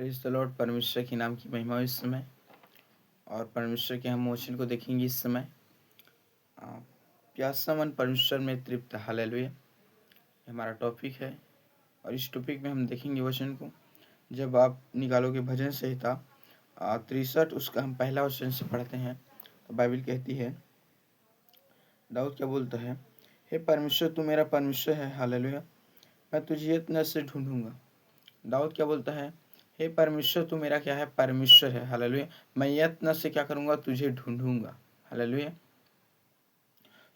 Praise the Lord. परमेश्वर के नाम की महिमा हो इस समय, और परमेश्वर के हम वचन को देखेंगे इस समय। अ, प्यासा मन परमेश्वर में तृप्त, हालेलुया, हमारा टॉपिक है। और इस टॉपिक में हम देखेंगे वचन को। जब आप निकालोगे भजन संहिता 63, उसका हम पहला वचन से पढ़ते हैं तो बाइबल कहती है, दाऊद क्या बोलता है, हे परमेश्वर तू मेरा परमेश्वर है, हालेलुया, मैं तुझे यत्न से ढूंढूंगा। दाऊद क्या बोलता है, हे परमेश्वर तू मेरा क्या है, परमेश्वर है, हालेलुया, मैं यत्न से क्या करूंगा, तुझे ढूंढूंगा, हालेलुया।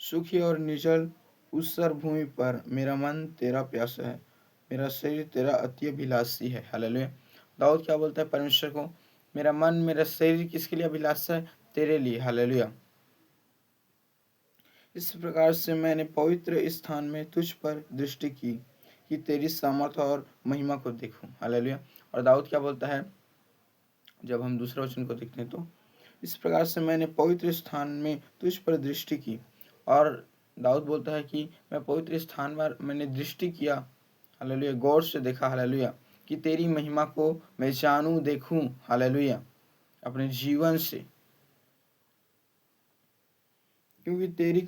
सूखी और निर्जल ऊसर भूमि पर मेरा मन तेरा प्यासा है, मेरा शरीर तेरा अति अभिलाषी है, हालेलुया। दाऊद क्या बोलता है परमेश्वर को, मेरा मन मेरा शरीर किसके लिए अभिलाषा है, तेरे लिए, हालेलुया। इस प्रकार से मैंने पवित्र स्थान में तुझ पर दृष्टि की कि तेरी सामर्थ और महिमा को देखूं, हालेलुया। और दाऊद क्या बोलता है, जब हम दूसरे वचन को देखते हैं तो, इस प्रकार से मैंने पवित्र स्थान में तुझ पर दृष्टि की। और दाऊद बोलता है कि मैं पवित्र स्थान पर मैंने दृष्टि किया, हालेलुया, गौर से देखा, हालेलुया, कि तेरी महिमा को मैं जानूं, देखूं, हालेलुया, अपने जीवन से, क्योंकि तेरी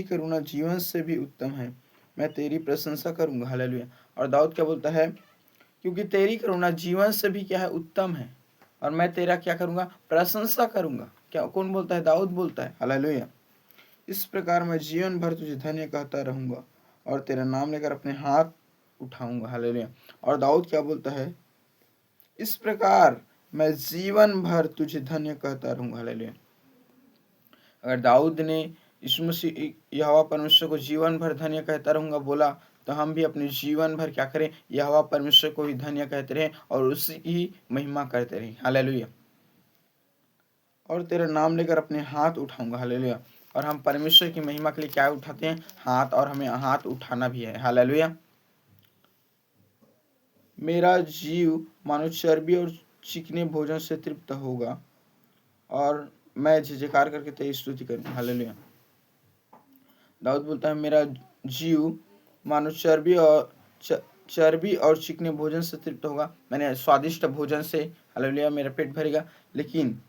करुणा जीवन से भी उत्तम है, मैं तेरी प्रशंसा करूंगा, हालेलुया। और दाऊद क्या बोलता है, क्योंकि तेरी करुणा जीवन से भी क्या है, उत्तम है, और मैं तेरा क्या करूंगा, प्रशंसा करूंगा। क्या कौन बोलता है, दाऊद बोलता है, हालेलुया। इस प्रकार मैं जीवन भर तुझे धन्य कहता रहूंगा और तेरा नाम लेकर अपने हाथ उठाऊंगा, हालेलुया। और दाऊद क्या बोलता है, इस प्रकार मैं जीवन भर तुझे धन्य कहता रहूंगा, हालेलुया। अगर दाऊद ने यीशु मसीह यहोवा परमेश्वर को जीवन भर धन्य कहता रहूंगा बोला, तो हम भी अपने जीवन भर क्या करें, यहोवा परमेश्वर को ही धन्य कहते रहें और उसी की महिमा करते रहें, हालेलुया। और तेरा नाम लेकर अपने हाथ उठाऊंगा, हालेलुया। और हम परमेश्वर की महिमा के लिए क्या उठाते हैं, हाथ, और हमें हाथ उठाना भी है, हालेलुया। मेरा जीव मानो चर्बी और चिकने भोजन से तृप्त होगा और मैं जयकार करके तेरी स्तुति करूंगा, हालेलुया। दाऊद बोलता है, मेरा जीव मानो चर्बी और चिकने भोजन से तृप्त होगा, मैंने स्वादिष्ट भोजन से, हालेलुया, मेरा पेट भरेगा, लेकिन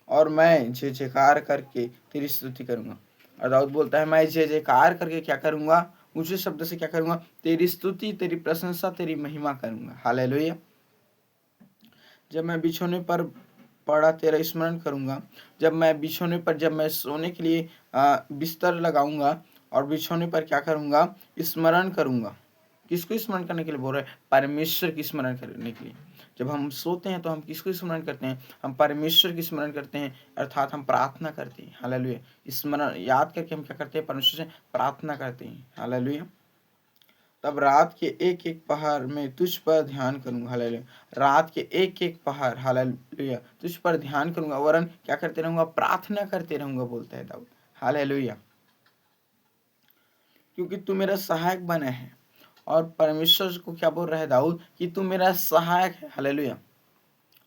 और मैं जय जयकार करके तेरी स्तुति करूंगा। और दाऊद बोलता है, मैं जय जयकार करके क्या करूंगा, ऊंचे शब्द से क्या करूंगा, तेरी स्तुति, तेरी प्रशंसा, तेरी महिमा करूंगा, हालेलुया। जब मैं बिछौने पर पड़ा तेरा स्मरण करूंगा, जब मैं सोने के लिए बिस्तर लगाऊंगा और बिछौने पर क्या करूंगा, स्मरण करूंगा। किसको स्मरण करने के लिए बोल रहे हैं, परमेश्वर की स्मरण करने के लिए। जब हम सोते हैं तो हम किसको स्मरण करते हैं, हम परमेश्वर की स्मरण करते हैं, अर्थात हम प्रार्थना करते हैं, हालेलुया। स्मरण याद करके हम क्या करते हैं, परमेश्वर से प्रार्थना करते हैं, हालेलुया। तब रात के एक एक पहर में तुझ पर ध्यान करूंगा, हालेलुया। रात के एक एक पहर, हालेलुया, तुझ पर ध्यान करूंगा, वरन क्या करते रहूंगा, प्रार्थना करते रहूंगा, बोलता है दाऊद, हालेलुया। क्योंकि तू मेरा सहायक बना है। और परमेश्वर को क्या बोल रहा है दाऊद, कि तू मेरा सहायक है, हालेलुया।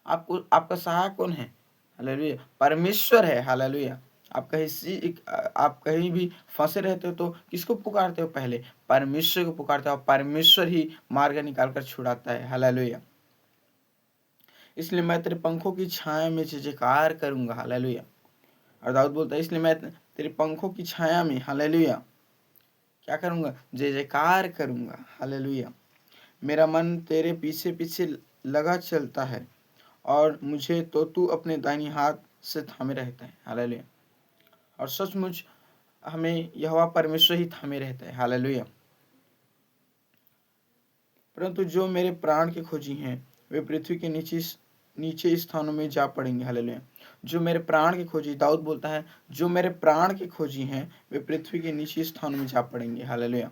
आपको आपका सहायक कौन है, हालेलुया, परमेश्वर है, हालेलुया। आप कहीं भी फंसे रहते हो तो किसको पुकारते हो, पहले परमेश्वर को पुकारते हो, परमेश्वर ही मार्ग निकाल कर छुड़ाता है, हालेलुया। इसलिए मैं तेरे पंखों की छाया में जय जयकार करूंगा, हालेलुया। और दाऊद बोलता है, इसलिए मैं तेरे पंखों की छाया में, हालेलुया, क्या करूंगा, जय जयकार करूंगा, हालेलुया। मेरा मन तेरे पीछे पीछे लगा चलता है और मुझे तो तू अपने दाहिनी हाथ से थामे रहता है, हालेलुया। और सचमुच हमें यहोवा परमेश्वर ही थामे रहता है, हालेलुया। परंतु जो मेरे प्राण के खोजी हैं वे पृथ्वी के नीचे स्थानों में जा पड़ेंगे, हालेलुया। जो मेरे प्राण के खोजी, दाऊद बोलता है, जो मेरे प्राण के खोजी हैं वे पृथ्वी के नीचे स्थानों में जा पड़ेंगे, हालेलुया।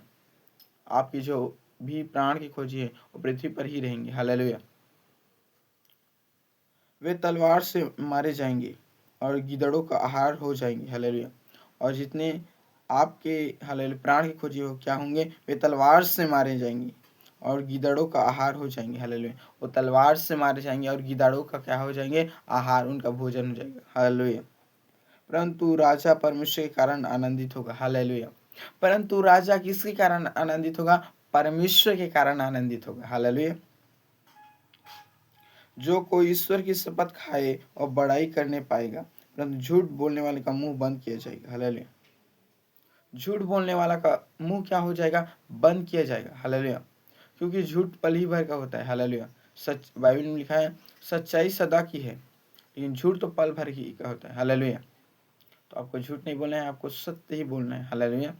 आपकी जो भी प्राण की खोजी है वो पृथ्वी पर ही रहेंगे, हालेलुया। वे तलवार से मारे जाएंगे और गिदड़ों का आहार हो जाएंगे, हालेलुया। और जितने आपके, हालेलुया, प्राण के खोजी हो क्या होंगे, वे तलवार से मारे जाएंगे और गिदड़ों का आहार हो जाएंगे, हालेलुया। वो तलवार से मारे जाएंगे और गिदड़ों का क्या हो जाएंगे, आहार, उनका भोजन हो जाएगा, हालेलुया। परंतु राजा परमेश्वर के कारण आनंदित होगा, हालेलुया। परंतु राजा किसके कारण आनंदित होगा, परमेश्वर के कारण आनंदित होगा, हालेलुया। जो कोई ईश्वर की शपथ खाए और बड़ाई करने पाएगा, परंतु झूठ बोलने वाले का मुंह बंद किया जाएगा। हालेलुया। झूठ बोलने वाला का मुंह क्या हो जाएगा? बंद किया जाएगा। हालेलुया। क्योंकि झूठ पल ही भर का होता है। हालेलुया। सच, बाइबल में लिखा है सच्चाई सदा की है, लेकिन झूठ तो पल भर ही का होता है। हालेलुया। तो आपको झूठ नहीं बोलना है, आपको सत्य ही बोलना है। हालेलुया।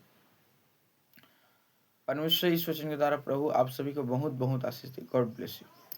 परमेश्वर इस वचन के द्वारा प्रभु आप सभी को बहुत बहुत आशीष दे। God bless you.